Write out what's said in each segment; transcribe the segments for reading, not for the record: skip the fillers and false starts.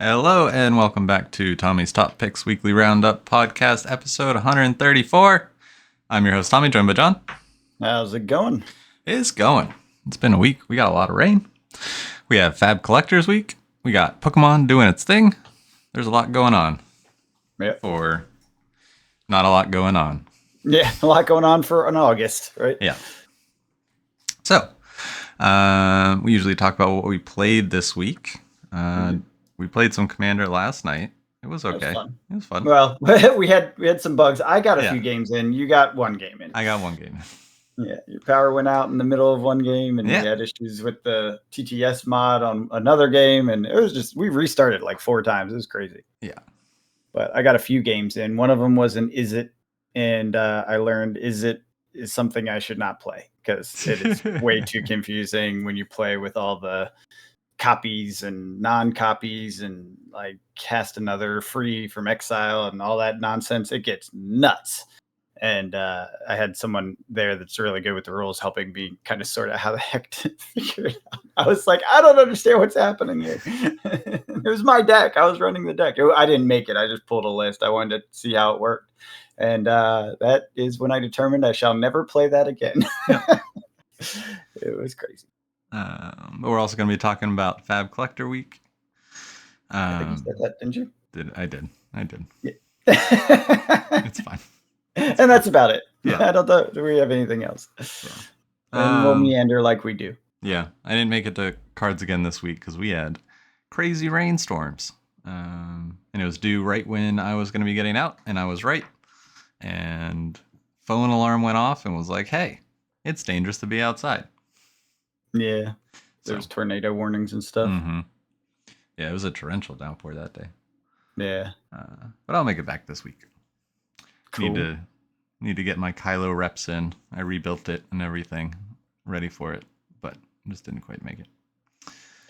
Hello and welcome back to Tommy's Top Picks Weekly Roundup Podcast, episode 134. I'm your host Tommy, joined by John. How's it going? It's going. It's been a week. We got a lot of rain. We have FAB Collectors Week. We got Pokemon doing its thing. There's a lot going on. Yep. Or not a lot going on. Yeah, a lot going on for an August, right? Yeah. So, we usually talk about what we played this week. We played some Commander last night. It was okay. It was fun. Well, we had some bugs. I got a few games in. You got one game in. I got one game in. Yeah, your power went out in the middle of one game, and we had issues with the TTS mod on another game, and it was just we restarted like 4 times. It was crazy. Yeah, but I got a few games in. One of them was an Is It, and I learned Is It is something I should not play because it is way too confusing when you play with all the copies and non-copies and like cast another free from exile and all that nonsense. It gets nuts. And I had someone there that's really good with the rules helping me kind of sort out how the heck to figure it out. I was like, I don't understand what's happening here. It was my deck. I was running the deck. I didn't make it. I just pulled a list. I wanted to see how it worked. And that is when I determined I shall never play that again. It was crazy. But we're also going to be talking about FAB Collector Week. I think you said that, didn't you? I did. Yeah. It's fine. And that's about it. Yeah. I don't know. Do we have anything else? And we'll meander like we do. Yeah. I didn't make it to cards again this week because we had crazy rainstorms. And it was due right when I was going to be getting out, and I was right. And phone alarm went off and was like, hey, it's dangerous to be outside. Yeah. There's tornado warnings and stuff. Mm-hmm. Yeah, it was a torrential downpour that day. Yeah. But I'll make it back this week. Cool. Need to get my Kylo reps in. I rebuilt it and everything, ready for it, but just didn't quite make it.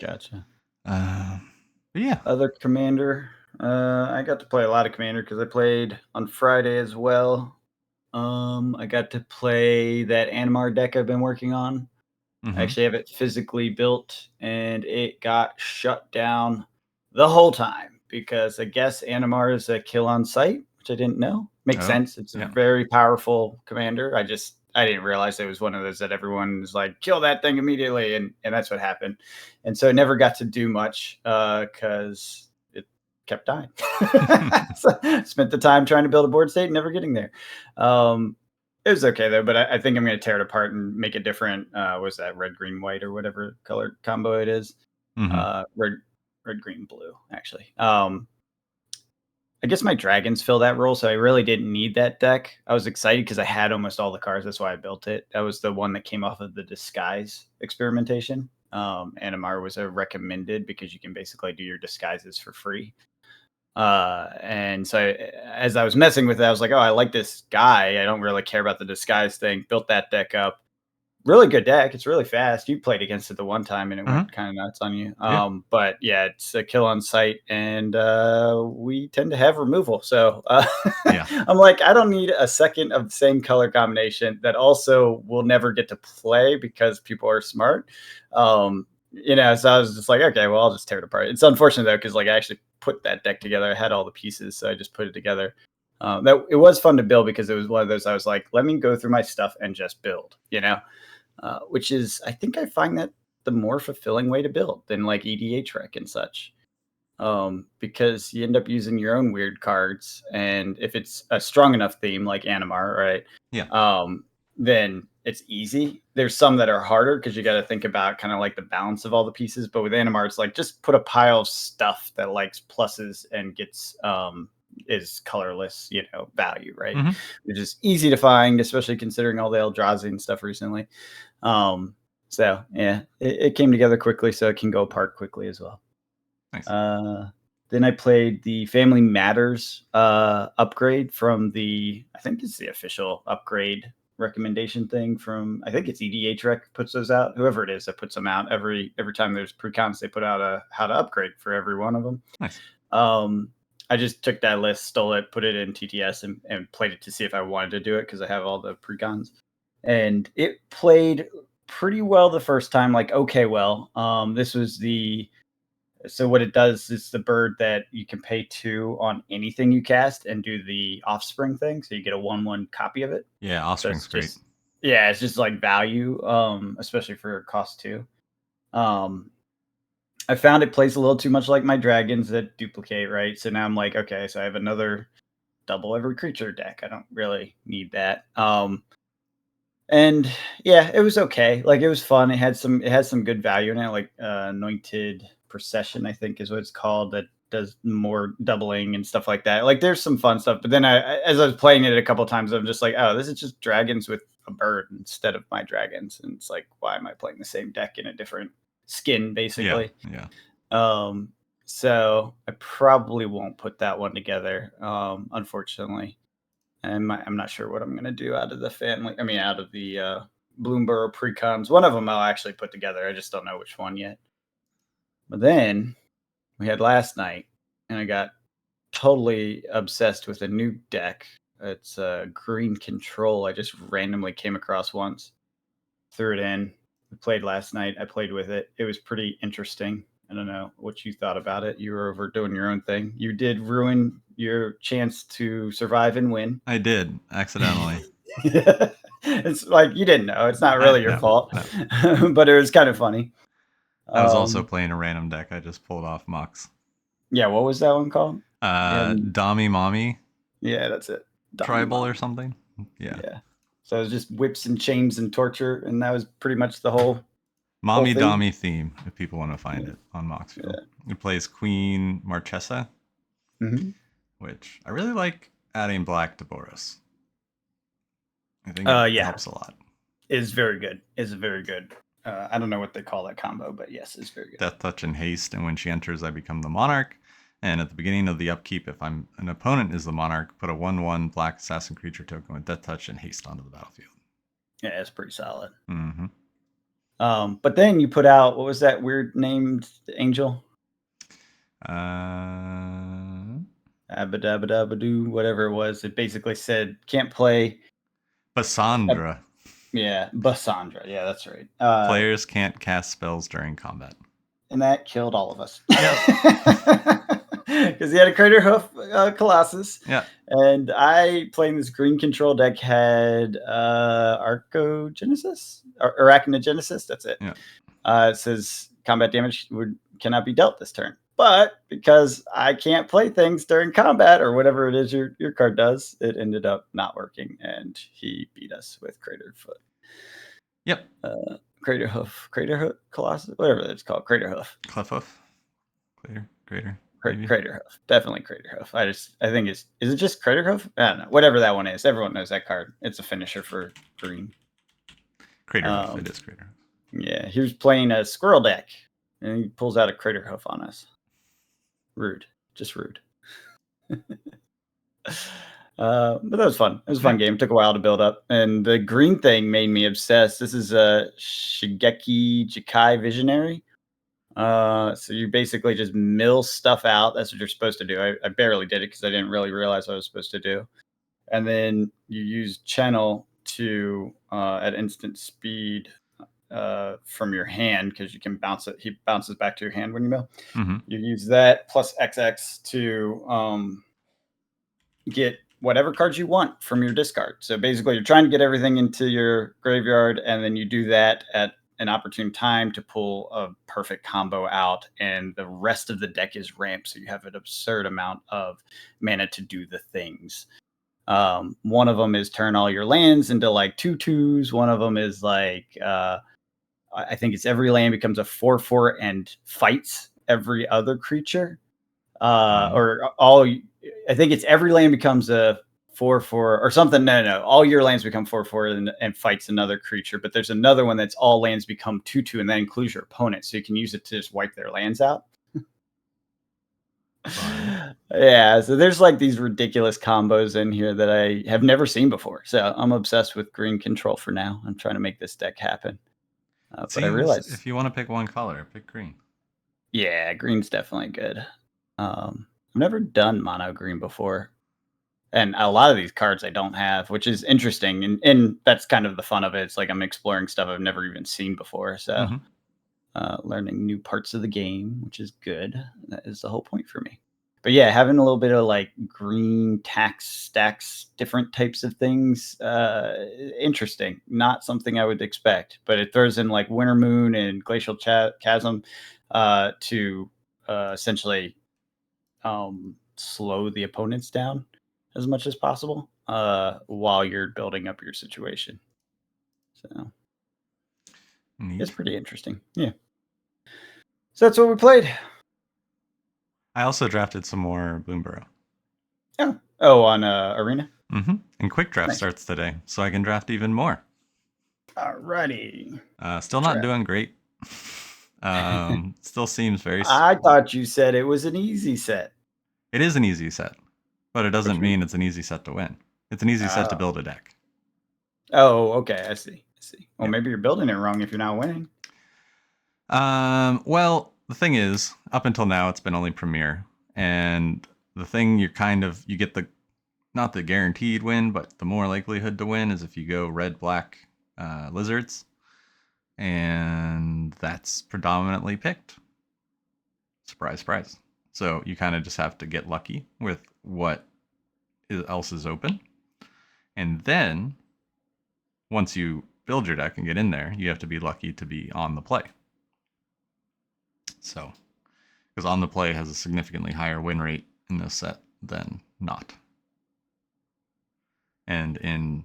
Gotcha. But yeah. Other Commander. I got to play a lot of Commander because I played on Friday as well. I got to play that Animar deck I've been working on. Mm-hmm. I actually have it physically built, and it got shut down the whole time because I guess Animar is a kill on sight, which I didn't know. Makes sense. It's a very powerful commander. I didn't realize it was one of those that everyone was like, kill that thing immediately. And that's what happened. And so it never got to do much because it kept dying. So I spent the time trying to build a board state and never getting there. It was okay, though, but I think I'm going to tear it apart and make it different. Was that red, green, white, or whatever color combo it is? Mm-hmm. Red, green, blue, actually. I guess my dragons fill that role, so I really didn't need that deck. I was excited because I had almost all the cards. That's why I built it. That was the one that came off of the disguise experimentation. Animar was a recommended because you can basically do your disguises for free. And so as I was messing with it, I was like, oh, I like this guy. I don't really care about the disguise thing. Built that deck up. Really good deck. It's really fast. You played against it the one time and it went kind of nuts on you. But yeah, it's a kill on sight, and we tend to have removal. So I'm like, I don't need a second of the same color combination that also will never get to play because people are smart. So I was just like, okay, well, I'll just tear it apart. It's unfortunate though, because like I actually put that deck together. I had all the pieces, so I just put it together. That it was fun to build because it was one of those I was like, let me go through my stuff and just build, which is, I think I find that the more fulfilling way to build than like EDH rec and such. Because you end up using your own weird cards, and if it's a strong enough theme like Animar, right? Yeah. Then it's easy. There's some that are harder because you got to think about kind of like the balance of all the pieces. But with Animar, it's like just put a pile of stuff that likes pluses and gets is colorless, value, right? Mm-hmm. Which is easy to find, especially considering all the Eldrazi and stuff recently. So yeah, it came together quickly, so it can go apart quickly as well. Nice. Then I played the Family Matters upgrade from I think it's the official upgrade recommendation thing from, I think it's EDH Rec puts those out. Whoever it is that puts them out every time there's pre-counts, they put out a how to upgrade for every one of them. Nice. I just took that list, stole it, put it in TTS, and played it to see if I wanted to do it because I have all the pre-cons. And it played pretty well the first time, like okay well. This was the So what it does is the bird that you can pay 2 on anything you cast and do the offspring thing. So you get a 1/1 copy of it. Yeah, So Offspring's it's great. just it's just like value, especially for cost 2. Um, I found it plays a little too much like my dragons that duplicate, right? So now I'm like, okay, so I have another double every creature deck. I don't really need that. And yeah, it was okay. Like it was fun. It had some good value in it, like anointed procession, I think is what it's called, that does more doubling and stuff like that. Like there's some fun stuff. But then as I was playing it a couple times, I'm just like, oh, this is just dragons with a bird instead of my dragons. And it's like, why am I playing the same deck in a different skin, Yeah, basically? yeah. Um, so I probably won't put that one together, unfortunately. And I'm not sure what I'm gonna do out of the family. I mean, out of the Bloomborough pre-coms. One of them I'll actually put together. I just don't know which one yet. But then we had last night, and I got totally obsessed with a new deck. It's Green Control. I just randomly came across once, threw it in. We played last night. I played with it. It was pretty interesting. I don't know what you thought about it. You were over doing your own thing. You did ruin your chance to survive and win. I did accidentally. It's like you didn't know. It's not really your No, fault, no. but it was kind of funny. I was also Um, playing a random deck. I just pulled off Mox. yeah, what was that one called? Dami Mommy Yeah, that's it. Dummy Tribal or Mommy. something. Yeah. Yeah. So it was just whips and chains and torture, and that was pretty much the whole Mommy theme. Dami theme, if people want to find it on Moxfield. It plays Queen Marchesa, Hmm. which I really like adding black to Boros. I think it Yeah, helps a lot. is very good. Is very good. I don't know what they call that combo, but yes, it's very good. Death Touch and Haste, and when she enters, I become the Monarch. And at the beginning of the upkeep, if an opponent is the Monarch, put a 1/1 black assassin creature token with Death Touch and Haste onto the battlefield. Yeah, it's pretty solid. Mm-hmm. But then you put out, what was that weird named angel? Abadabadabadoo, whatever it was. It basically said can't play. Bassandra. Yeah, Bassandra. Yeah, that's right. Players can't cast spells during combat. And that killed all of us. Yep. Because he had a Crater Hoof Colossus. Yeah. And I, playing this green control deck, had Archaeogenesis? Or Arachnogenesis. That's it. Yeah. It says combat damage cannot be dealt this turn. But because I can't play things during combat or whatever it is your card does, it ended up not working, and he beat us with Crater Foot. Yep. Crater Hoof, Colossus, whatever it's called, Crater Hoof. Clef Hoof. Crater. Crater Hoof, definitely Crater Hoof. I think is it just Crater Hoof? I don't know. Whatever that one is, everyone knows that card. It's a finisher for green. Crater Hoof. It is Crater Hoof. Yeah, he was playing a squirrel deck, and he pulls out a Crater Hoof on us. Rude, just rude. But that was fun. It was a fun game. It took a while to build up, and the green thing made me obsessed. This is a Shigeki Jikai Visionary. So you basically just mill stuff out. That's what you're supposed to do. I barely did it because I didn't really realize what I was supposed to do. And then you use channel to at instant speed from your hand, because you can bounce it. He bounces back to your hand when you mill. Mm-hmm. You use that plus XX to get whatever cards you want from your discard. So basically, you're trying to get everything into your graveyard, and then you do that at an opportune time to pull a perfect combo out, and the rest of the deck is ramped, so you have an absurd amount of mana to do the things. One of them is turn all your lands into like 2/2s. One of them is like I think it's every land becomes a 4/4 and fights every other creature. Or all, I think it's every land becomes a 4/4 or something. No. All your lands become 4/4 and fights another creature. But there's another one that's all lands become 2/2, and that includes your opponent. So you can use it to just wipe their lands out. Yeah, so there's like these ridiculous combos in here that I have never seen before. So I'm obsessed with green control for now. I'm trying to make this deck happen. But I realized if you want to pick one color, pick green. Yeah, green's definitely good. I've never done mono green before. And a lot of these cards I don't have, which is interesting. And that's kind of the fun of it. It's like I'm exploring stuff I've never even seen before. So learning new parts of the game, which is good. That is the whole point for me. But yeah, having a little bit of like green tax stacks, different types of things, interesting. Not something I would expect, but it throws in like Winter Moon and Glacial Chasm to essentially slow the opponents down as much as possible while you're building up your situation. So Neat. it's pretty interesting. Yeah. So that's what we played. I also drafted some more Bloomburrow. Oh, on Arena? Mm-hmm. And Quick Draft Nice. starts today, so I can draft even more. Alrighty. Still not Draft. doing great. Still seems very... I thought you said it was an easy set. It is an easy set, but it doesn't Which mean it's an easy set to win. It's an easy set to build a deck. Oh, okay. I see. Well, Yeah. maybe you're building it wrong if you're not winning. Well, the thing is, up until now, it's been only Premier. And the thing you get the, not the guaranteed win, but the more likelihood to win is if you go red, black lizards. And that's predominantly picked. Surprise, surprise. So you kind of just have to get lucky with what else is open. And then once you build your deck and get in there, you have to be lucky to be on the play. So, because on the play has a significantly higher win rate in this set than not. And in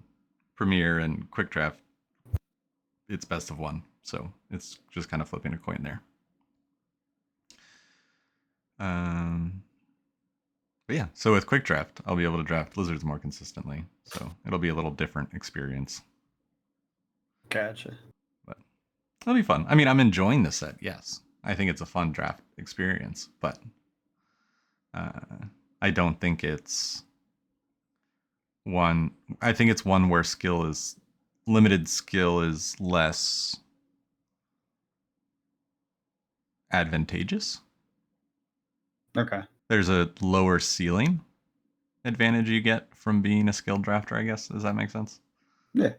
Premier and Quick Draft, it's best of one. So it's just kind of flipping a coin there. But yeah, so with Quick Draft, I'll be able to draft lizards more consistently. So it'll be a little different experience. Gotcha. But it'll be fun. I mean, I'm enjoying the set, yes. I think it's a fun draft experience, but I don't think it's one. I think it's one where limited skill is less advantageous. Okay. There's a lower ceiling advantage you get from being a skilled drafter, I guess. Does that make sense? Yeah.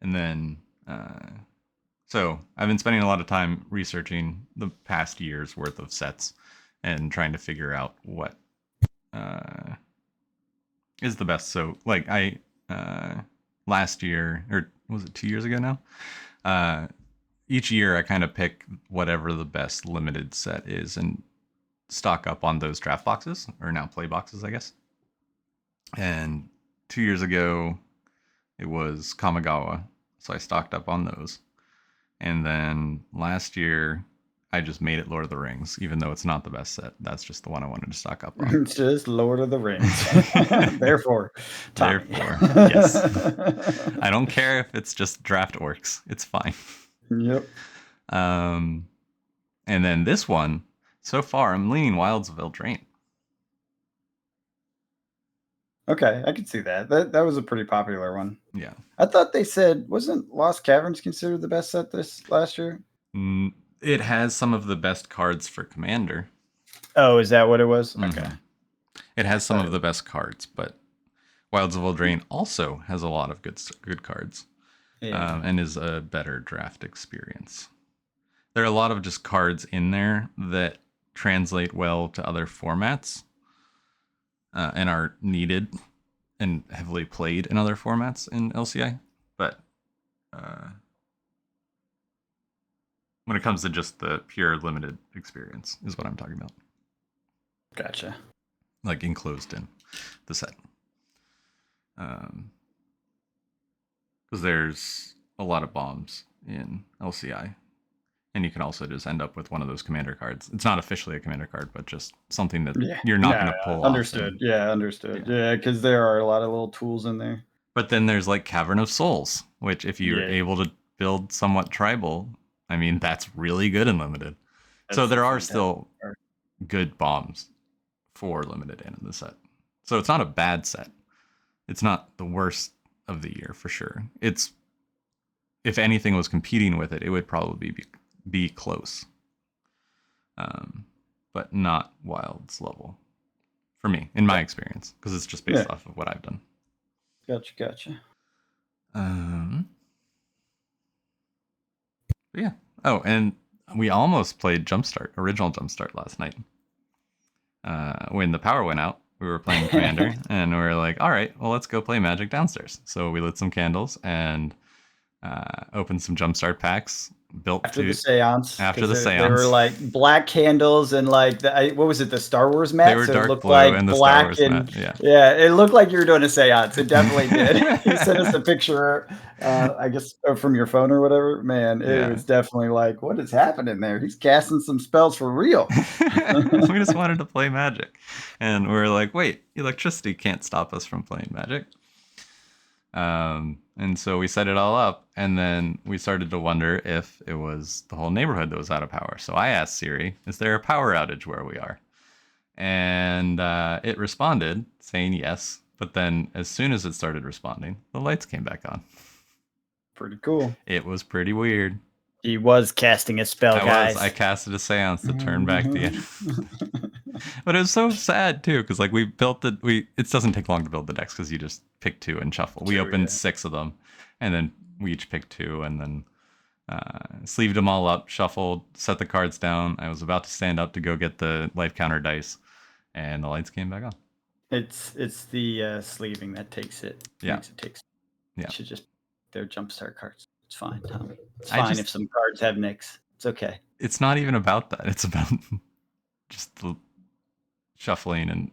And then, so I've been spending a lot of time researching the past year's worth of sets and trying to figure out what is the best. So, like, last year, or was it 2 years ago now? Each year I kind of pick whatever the best limited set is and stock up on those draft boxes, or now play boxes, I guess. And 2 years ago, it was Kamigawa, so I stocked up on those. And then last year, I just made it Lord of the Rings, even though it's not the best set. That's just the one I wanted to stock up on. It's just Lord of the Rings. Therefore, Tommy. Yes. I don't care if it's just draft orcs. It's fine. Yep. And then this one, so far, I'm leaning Wilds of Eldraine. Okay, I can see that. That was a pretty popular one. Yeah. I thought they said, wasn't Lost Caverns considered the best set this last year? It has some of the best cards for Commander. Oh, is that what it was? Mm-hmm. Okay. It has some of the best cards, but Wilds of Eldraine also has a lot of good cards, and is a better draft experience. There are a lot of just cards in there that translate well to other formats, and are needed and heavily played in other formats in LCI. But when it comes to just the pure limited experience is what I'm talking about. Gotcha. Like enclosed in the set. Because there's a lot of bombs in LCI. And you can also just end up with one of those commander cards. It's not officially a commander card, but just something that you're not going to pull understood. off. Understood. Yeah, because there are a lot of little tools in there. But then there's like Cavern of Souls, which if you're able to build somewhat tribal, I mean, that's really good in limited. So there are still good bombs for limited and in the set. So it's not a bad set. It's not the worst of the year for sure. It's, if anything was competing with it, it would probably be close. But not Wild's level for me, in my experience, because it's just based off of what I've done. Gotcha. But yeah. Oh, and we almost played original Jumpstart last night. When the power went out, we were playing Commander, and we were like, all right, well, let's go play Magic downstairs. So we lit some candles and opened some Jumpstart packs. After the seance. After the seance. They were like black candles and like, what was it, the Star Wars mat? They were so dark it looked blue like and the black Star Wars and, mat, yeah. it looked like you were doing a seance. It definitely did. You sent us a picture, I guess, from your phone or whatever. Man, it was definitely like, what is happening there? He's casting some spells for real. We just wanted to play Magic. And we were like, wait, electricity can't stop us from playing Magic. And so we set it all up, and then we started to wonder if it was the whole neighborhood that was out of power. So I asked Siri, is there a power outage where we are? And it responded saying yes. But then as soon as it started responding, the lights came back on. Pretty cool. It was pretty weird. He was casting a spell, guys. I casted a seance to turn back the end. But it was so sad too, because like we built it doesn't take long to build the decks because you just pick 2 and shuffle. We opened 6 of them, and then we each picked 2, and then sleeved them all up, shuffled, set the cards down. I was about to stand up to go get the life counter dice, and the lights came back on. It's the sleeving that takes it. Yeah. You should just, they're Jumpstart cards. It's fine, Tommy. It's fine if some cards have nicks. It's okay. It's not even about that. It's about just the shuffling and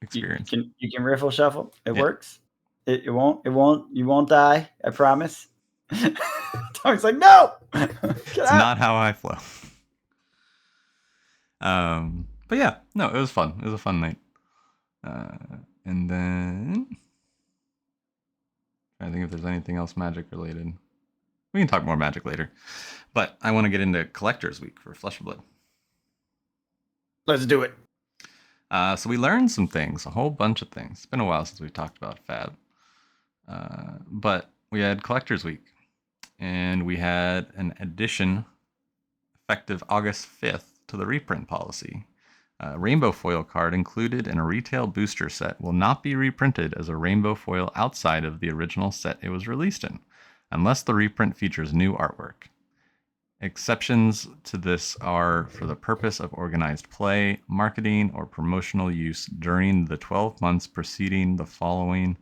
experience. You can riffle shuffle. It works. You won't die. I promise. Tommy's like, no. It's not how I flow. But yeah, no, it was fun. It was a fun night. And then I think if there's anything else Magic related, we can talk more Magic later. But I want to get into Collectors Week for Flesh of Blood. Let's do it. So we learned some things, a whole bunch of things. It's been a while since we talked about FAB. But we had Collectors Week, and we had an addition effective August 5th to the reprint policy. Rainbow foil card included in a retail booster set will not be reprinted as a rainbow foil outside of the original set it was released in, unless the reprint features new artwork. Exceptions to this are for the purpose of organized play, marketing, or promotional use during the 12 months preceding the following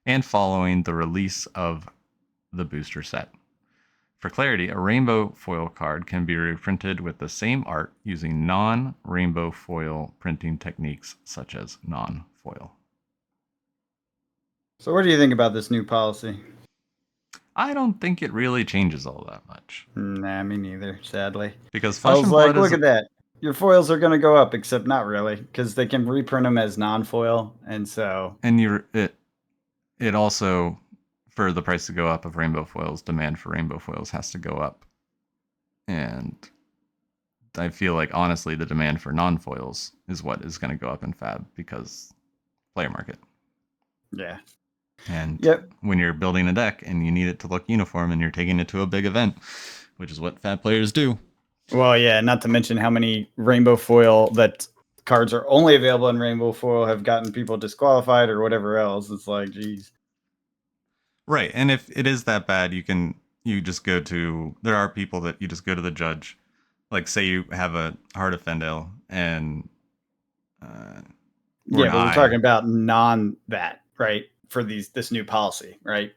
the release of the booster set. For clarity, a rainbow foil card can be reprinted with the same art using non-rainbow foil printing techniques such as non-foil. So what do you think about this new policy? I don't think it really changes all that much. Nah, me neither, sadly. Because Flesh and Blood look at that. Your foils are going to go up, except not really, because they can reprint them as non-foil, and so... And it also, for the price to go up of rainbow foils, demand for rainbow foils has to go up. And I feel like, honestly, the demand for non-foils is what is going to go up in FAB, because player market. Yeah. And when you're building a deck and you need it to look uniform and you're taking it to a big event, which is what FAB players do. Well, yeah, not to mention how many rainbow foil that cards are only available in rainbow foil have gotten people disqualified or whatever else. It's like, geez. Right. And if it is that bad, there are people that you just go to the judge. Like, say you have a Heart of Fendale and but we're talking about that, right? For this new policy, right?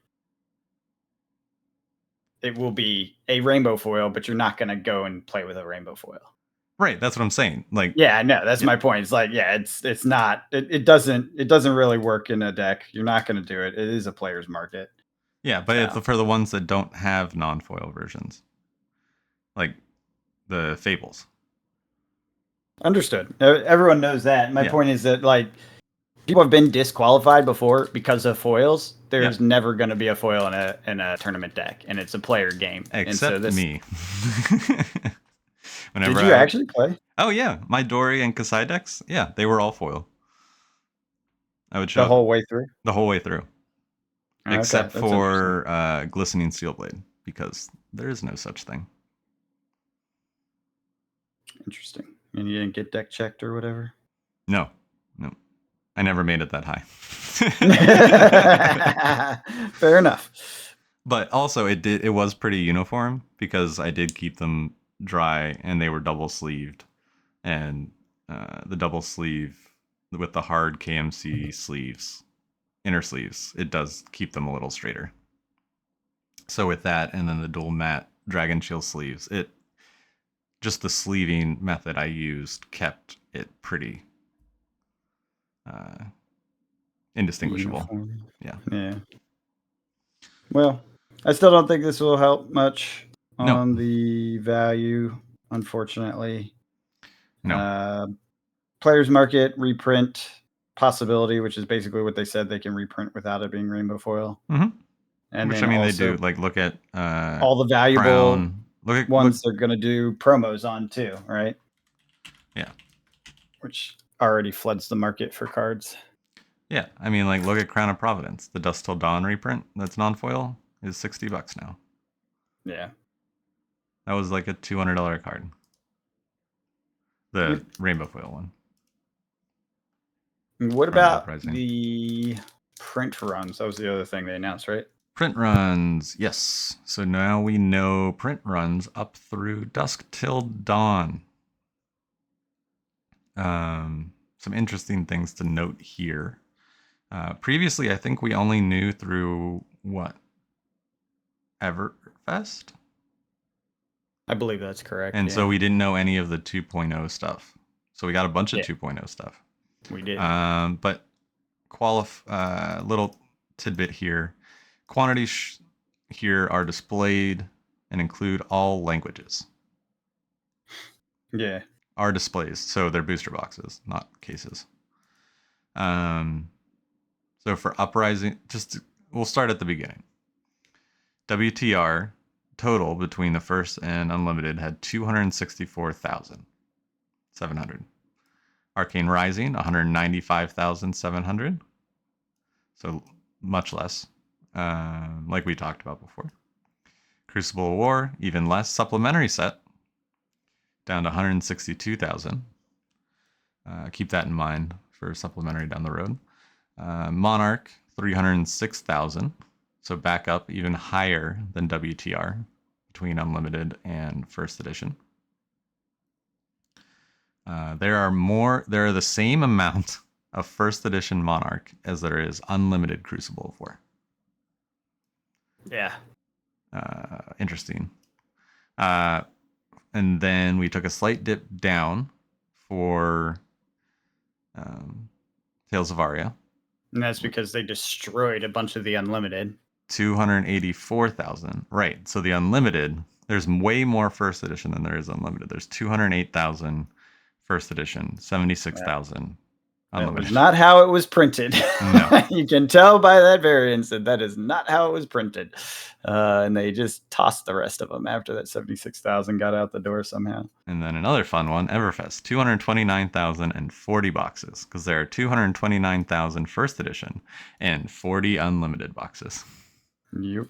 It will be a rainbow foil, but you're not going to go and play with a rainbow foil. Right, that's what I'm saying. Like, yeah, no, that's my point. It's like, yeah, it's not. It doesn't really work in a deck. You're not going to do it. It is a player's market. Yeah, but it's for the ones that don't have non-foil versions, like the Fables. Understood. Everyone knows that. My point is that, like, people have been disqualified before because of foils. There's never going to be a foil in a tournament deck, and it's a player game. Except me. Did you actually play? Oh yeah, my Dory and Kasai decks. Yeah, they were all foil. I would show the whole way through. The whole way through, except for Glistening Steelblade, because there is no such thing. Interesting. And you didn't get deck checked or whatever? No. I never made it that high. Fair enough. But also it was pretty uniform because I did keep them dry and they were double sleeved, and the double sleeve with the hard KMC sleeves, inner sleeves, it does keep them a little straighter. So with that, and then the dual matte Dragon Shield sleeves, it just the sleeving method I used kept it pretty indistinguishable. Uniform. Yeah. Yeah. Well, I still don't think this will help much No. on the value, unfortunately. No. Players market reprint possibility, which is basically what they said they can reprint without it being rainbow foil. Mm-hmm. And Which then I mean, they also do. Like, look at all the valuable Crown. Look. ones they're going to do promos on too, right? Yeah. Which already floods the market for cards. Yeah, I mean, like, look at Crown of Providence. The Dusk Till Dawn reprint that's non-foil is $60 now. Yeah. That was like a $200 card. The rainbow foil one. What about the print runs? That was the other thing they announced, right? Print runs, yes. So now we know print runs up through Dusk Till Dawn. Some interesting things to note here. Previously, I think we only knew through what? Everfest? I believe that's correct. And so we didn't know any of the 2.0 stuff. So we got a bunch of 2.0 stuff. We did. But little tidbit here. Quantities here are displayed and include all languages. Yeah. Are displays, so they're booster boxes, not cases. So for Uprising, we'll start at the beginning. WTR total between the first and Unlimited had 264,700. Arcane Rising, 195,700. So much less, like we talked about before. Crucible War, even less. Supplementary set, down to 162,000. Keep that in mind for supplementary down the road. Monarch, 306,000. So back up even higher than WTR between Unlimited and First Edition. There are the same amount of First Edition Monarch as there is Unlimited Crucible of War. Yeah. Interesting. And then we took a slight dip down for Tales of Aria. And that's because they destroyed a bunch of the Unlimited. 284,000. Right. So the Unlimited, there's way more First Edition than there is Unlimited. There's 208,000 First Edition, 76,000 Unlimited. That was not how it was printed. No. You can tell by that variance that is not how it was printed. And they just tossed the rest of them after that 76,000 got out the door somehow. And then another fun one, Everfest, 229,040 boxes, because there are 229,000 First Edition and 40 Unlimited boxes. Yep.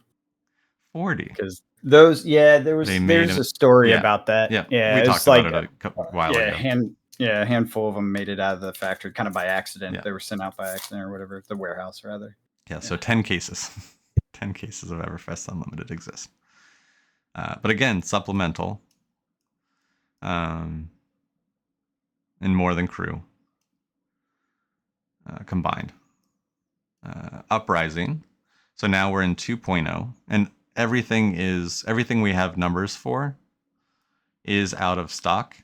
40. Because there's a story about that. Yeah, we talked about it a while ago. A handful of them made it out of the factory kind of by accident. Yeah. They were sent out by accident or whatever, the warehouse rather. Yeah, so 10 cases. 10 cases of Everfest Unlimited exist. But again, supplemental. And more than crew. Combined. Uprising. So now we're in 2.0. And everything we have numbers for is out of stock.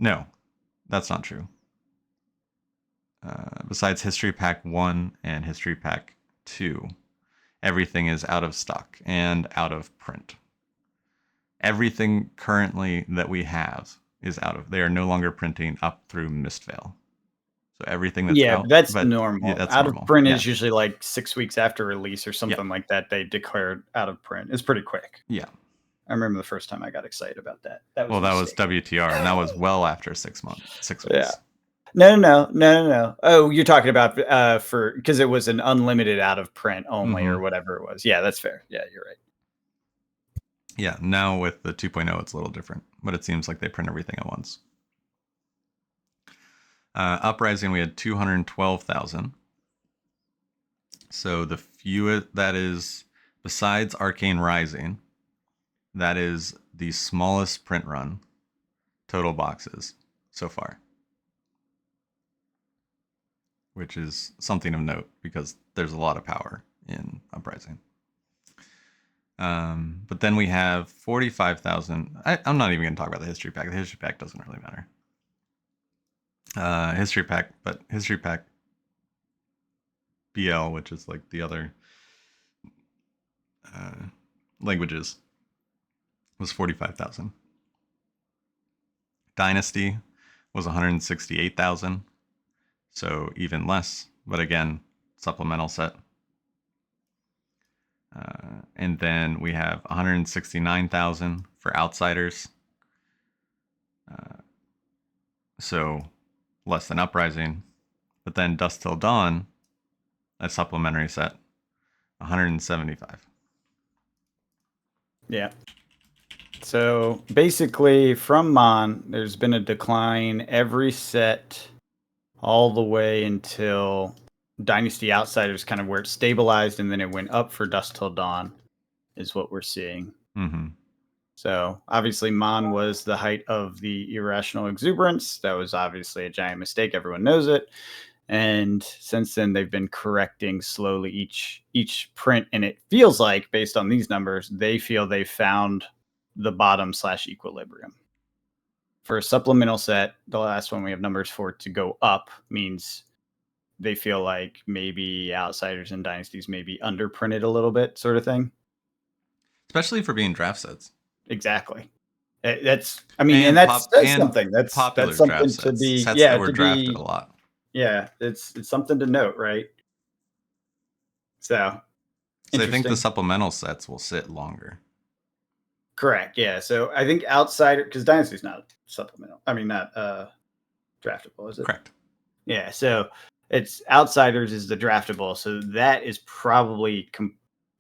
No, that's not true. Besides History Pack 1 and History Pack 2, everything is out of stock and out of print. Everything currently that we have is they are no longer printing up through Mistveil. So everything that's out. That's normal. Yeah, that's out normal. Of print is usually like 6 weeks after release or something like that. They declared out of print. It's pretty quick. Yeah. I remember the first time I got excited about that. That was WTR, and that was well after 6 months. 6 weeks. Yeah. No. Oh, you're talking about because it was an unlimited out of print only or whatever it was. Yeah, that's fair. Yeah, you're right. Yeah, now with the 2.0, it's a little different, but it seems like they print everything at once. Uprising, we had 212,000. So the fewest, that is besides Arcane Rising, that is the smallest print run total boxes so far, which is something of note because there's a lot of power in Uprising. But then we have 45,000. I'm not even going to talk about the history pack. The history pack doesn't really matter. History pack BL, which is like the other languages, was 45,000. Dynasty was 168,000, so even less, but again, supplemental set. And then we have 169,000 for Outsiders, so less than Uprising. But then Dusk Till Dawn, a supplementary set, 175. Yeah. So basically, from Mon, there's been a decline every set all the way until Dynasty Outsiders, kind of where it stabilized, and then it went up for Dusk Till Dawn, is what we're seeing. Mm-hmm. So obviously, Mon was the height of the irrational exuberance. That was obviously a giant mistake. Everyone knows it. And since then, they've been correcting slowly each print, and it feels like, based on these numbers, they feel they found the bottom/equilibrium. For a supplemental set, the last one we have numbers for to go up means they feel like maybe Outsiders and Dynasties may be underprinted a little bit, sort of thing. Especially for being draft sets. Exactly. That's something. That's popular something draft to sets. be Sets that were drafted a lot. Yeah, it's something to note, right? So I think the supplemental sets will sit longer. Correct. Yeah. So I think Outsider, because Dynasty's not supplemental. I mean, not draftable, is it? Correct. Yeah. So it's Outsiders is the draftable. So that is probably,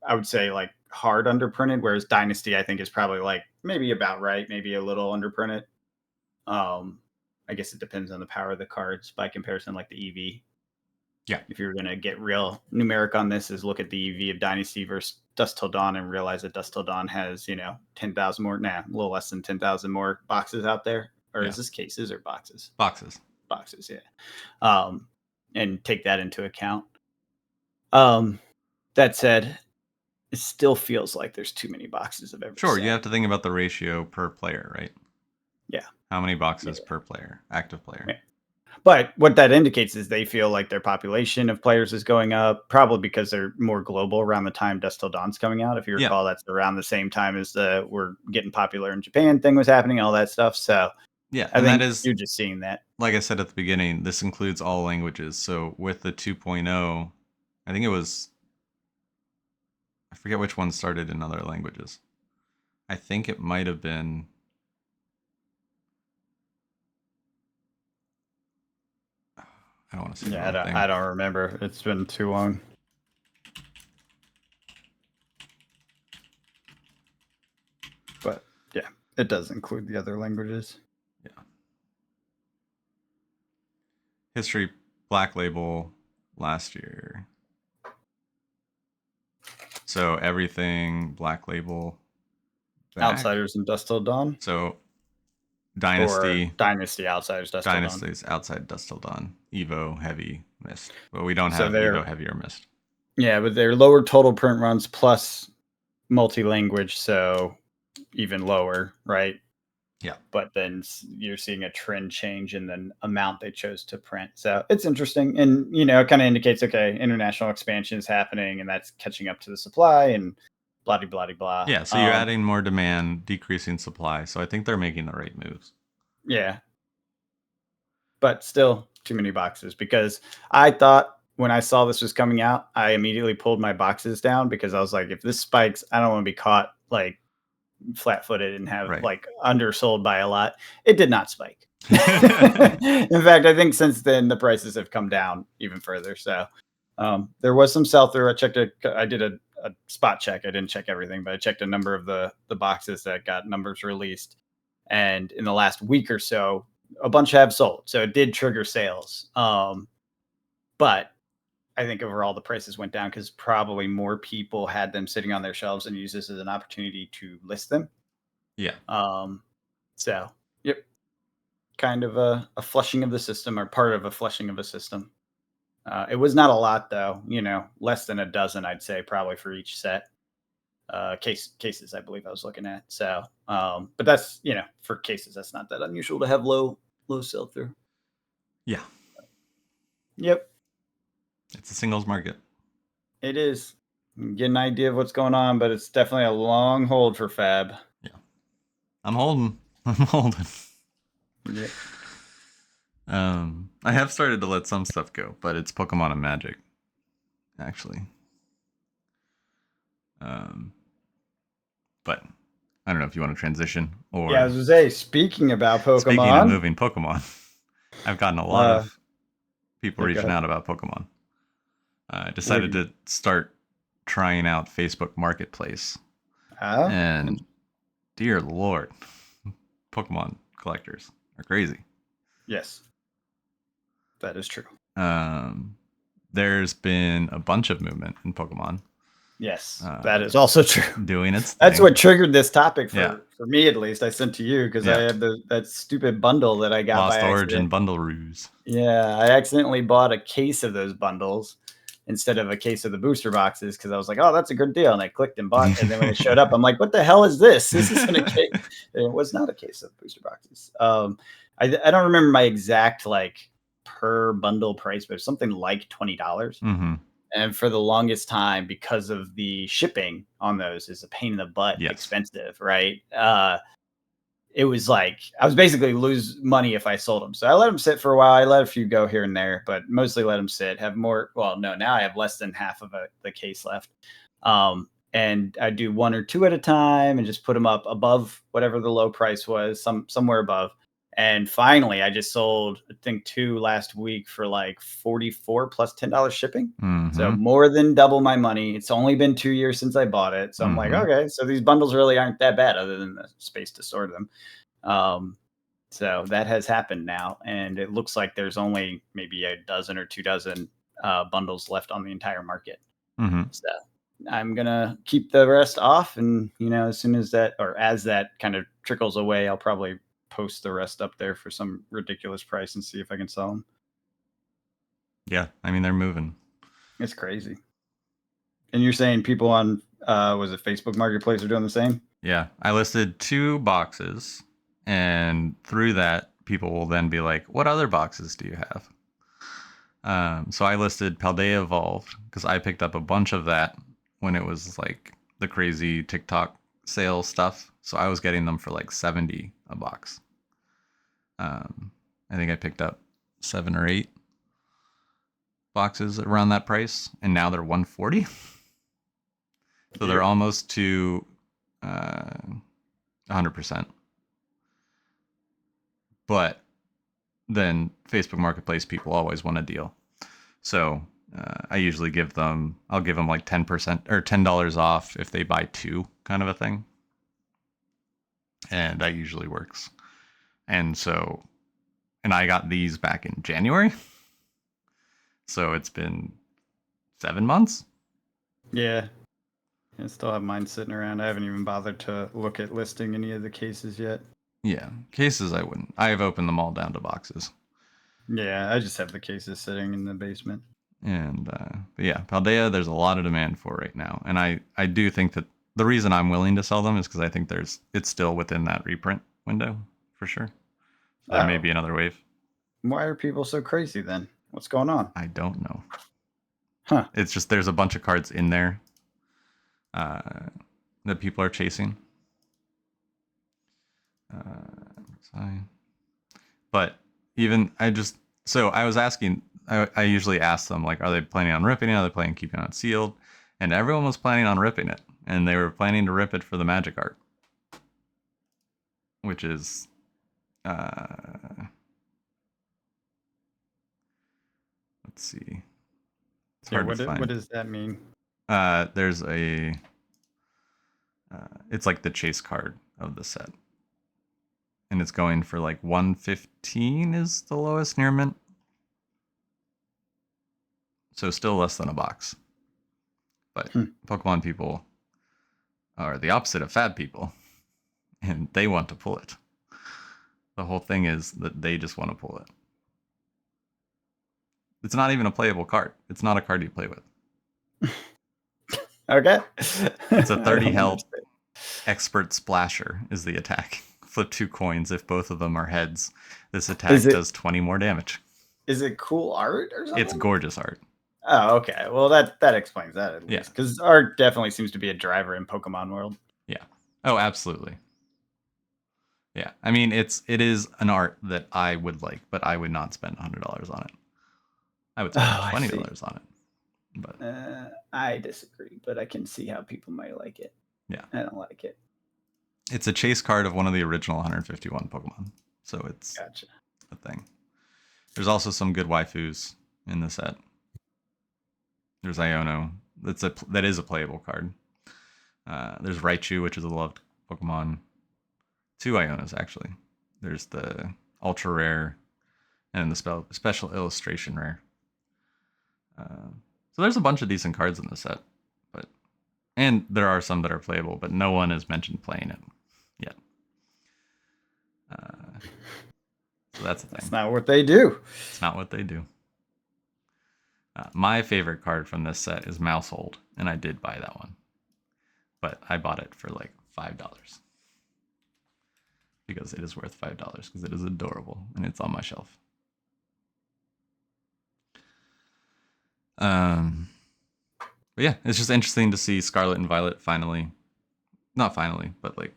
I would say, like hard underprinted, whereas Dynasty, I think, is probably like maybe about right, maybe a little underprinted. I guess it depends on the power of the cards by comparison, like the EV. Yeah. If you're going to get real numeric on this, is look at the EV of Dynasty versus Dusk Till Dawn and realize that Dusk Till Dawn has, 10,000 more, a little less than 10,000 more boxes out there. Or is this cases or boxes? Boxes. Boxes, yeah. And take that into account. That said, it still feels like there's too many boxes of every Sure, set. you have to think about the ratio per player, right? Yeah. How many boxes per player, active player? Yeah. But what that indicates is they feel like their population of players is going up, probably because they're more global around the time Dusk Till Dawn's coming out. If you recall, that's around the same time as the we're getting popular in Japan thing was happening, all that stuff. So yeah, I and think that is, you're just seeing that. Like I said at the beginning, this includes all languages. So with the 2.0, I think it was, I forget which one started in other languages. I think it might have been, I don't want to say I don't remember. It's been too long. But yeah, it does include the other languages. Yeah. History Black Label last year. So everything Black Label. Back. Outsiders and Dusk Till Dawn. So Dynasty. Or Dynasty, Outsiders, Dusk Till Dawn. Dynasty's outside Dusk Till Dawn. Evo, Heavy, Mist. But we don't have Evo, Heavy, or Mist. Yeah, but they're lower total print runs plus multi-language, so even lower, right? Yeah. But then you're seeing a trend change in the amount they chose to print. So it's interesting. And, it kind of indicates, okay, international expansion is happening and that's catching up to the supply and blah, blah, blah, blah. Yeah, so you're adding more demand, decreasing supply. So I think they're making the right moves. Yeah. But still too many boxes, because I thought when I saw this was coming out, I immediately pulled my boxes down because I was like, if this spikes, I don't want to be caught like flat-footed and have like undersold by a lot. It did not spike. In fact, I think since then the prices have come down even further. So there was some sell-through. I did a spot check. I didn't check everything, but I checked a number of the boxes that got numbers released. And in the last week or so, a bunch have sold. So it did trigger sales. But I think overall the prices went down because probably more people had them sitting on their shelves and used this as an opportunity to list them. Yeah. So, yep, kind of a flushing of the system, or part of a flushing of a system. It was not a lot though, less than a dozen, I'd say, probably for each set. Cases, I believe I was looking at. So, but that's, for cases, that's not that unusual to have low sell through. Yeah. Yep, It's a singles market. it is. Get an idea of what's going on, but it's definitely a long hold for Fab. Yeah. I'm holding. I'm holding. Yep. I have started to let some stuff go, but it's Pokemon and Magic, actually. But I don't know if you want to transition or. Yeah, I was gonna say, speaking about Pokemon. Speaking of moving Pokemon, I've gotten a lot of people reaching out about Pokemon. I decided to start trying out Facebook Marketplace. Oh? And dear Lord, Pokemon collectors are crazy. Yes, that is true. There's been a bunch of movement in Pokemon. Yes, that is also true. Doing its thing. That's what triggered this topic for me, at least. I sent to you because I had that stupid bundle that I got Lost by Origin accident. bundle ruse. Yeah, I accidentally bought a case of those bundles instead of a case of the booster boxes because I was like, oh, that's a good deal. And I clicked and bought, and then when it showed up, I'm like, what the hell is this? This isn't a case. It was not a case of booster boxes. I don't remember my exact per bundle price, but something like $20. Mm-hmm. And for the longest time, because of the shipping on those is a pain in the butt, expensive, right? It was like I was basically lose money if I sold them. So I let them sit for a while. I let a few go here and there, but mostly let them sit. Have more. Well, no, now I have less than half of the case left. And I do one or two at a time and just put them up above whatever the low price was, somewhere above. And finally, I just sold, I think, 2 last week for like $44 plus $10 shipping. Mm-hmm. So more than double my money. It's only been 2 years since I bought it. So I'm like, okay, so these bundles really aren't that bad other than the space to store them. So that has happened now. And it looks like there's only maybe a dozen or 2 dozen bundles left on the entire market. Mm-hmm. So I'm going to keep the rest off. And, as soon as that, or as that kind of trickles away, I'll probably post the rest up there for some ridiculous price and see if I can sell them. Yeah, I mean, they're moving. It's crazy. And you're saying people on was it Facebook Marketplace are doing the same? Yeah, I listed 2 boxes, and through that, people will then be like, "What other boxes do you have?" So I listed Paldea Evolved because I picked up a bunch of that when it was like the crazy TikTok sale stuff. So I was getting them for like $70 a box. I think I picked up 7 or 8 boxes around that price, and now they're $140. So they're almost to 100%. But then Facebook Marketplace people always want a deal. So I usually I'll give them like 10% or $10 off if they buy 2, kind of a thing. And that usually works. And I got these back in January. So it's been 7 months. Yeah. I still have mine sitting around. I haven't even bothered to look at listing any of the cases yet. Yeah, cases I wouldn't. I have opened them all down to boxes. Yeah, I just have the cases sitting in the basement. And but yeah, Paldea, there's a lot of demand for right now. And I do think that the reason I'm willing to sell them is because I think it's still within that reprint window for sure. So there may be another wave. Why are people so crazy then? What's going on? I don't know. Huh. It's just there's a bunch of cards in there that people are chasing. But even I was asking, I usually ask them, like, are they planning on ripping it? Are they planning on keeping it sealed? And everyone was planning on ripping it. And they were planning to rip it for the magic art. Which is let's see. It's hard to find. What does that mean? There's it's like the chase card of the set. And it's going for like 115 is the lowest near mint. so still less than a box. But Pokemon people are the opposite of FAB people, and they want to pull it. The whole thing is that they just want to pull it. It's not even a playable card. It's not a card you play with. Okay. It's a 30 health expert splasher is the attack. Flip 2 coins. If both of them are heads, this attack does 20 more damage. Is it cool art or something? It's gorgeous art. Oh, okay. Well, that explains that at least. Because art definitely seems to be a driver in Pokemon world. Yeah. Oh, absolutely. Yeah. I mean, it is an art that I would like, but I would not spend $100 on it. I would spend $20 on it. But I disagree, but I can see how people might like it. Yeah. I don't like it. It's a chase card of one of the original 151 Pokemon. So it's a thing. There's also some good waifus in the set. There's Iono. That is a playable card. There's Raichu, which is a loved Pokemon. 2 Ionos, actually. There's the ultra rare and the special illustration rare. So there's a bunch of decent cards in the set, and there are some that are playable, but no one has mentioned playing it yet. So that's the thing. It's not what they do. It's not what they do. My favorite card from this set is Mousehold, and I did buy that one, but I bought it for like $5 because it is worth $5 because it is adorable and it's on my shelf. But yeah, it's just interesting to see Scarlet and Violet not finally, but like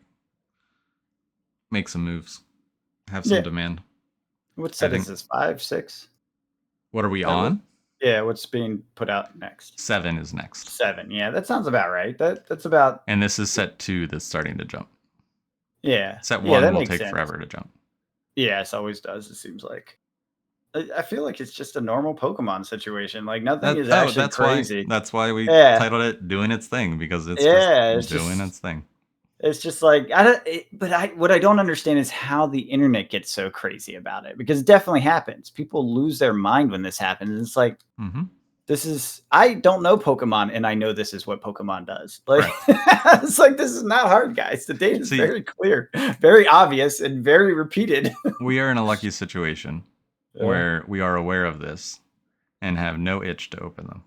make some moves, have some demand. What set is this? 5, 6? What are we on? Yeah, what's being put out next? 7 is next. 7, yeah, that sounds about right. That's about. And this is set 2 that's starting to jump. Yeah. Set 1 will take forever to jump. Yeah, it always does, it seems like. I feel like it's just a normal Pokemon situation. Like nothing is actually crazy. That's why we titled it "Doing Its Thing" because it's just doing its thing. It's just like what I don't understand is how the internet gets so crazy about it, because it definitely happens. People lose their mind when this happens. It's like I don't know Pokemon, and I know this is what Pokemon does. Like it's like this is not hard, guys. The data is very clear, very obvious, and very repeated. We are in a lucky situation where we are aware of this and have no itch to open them.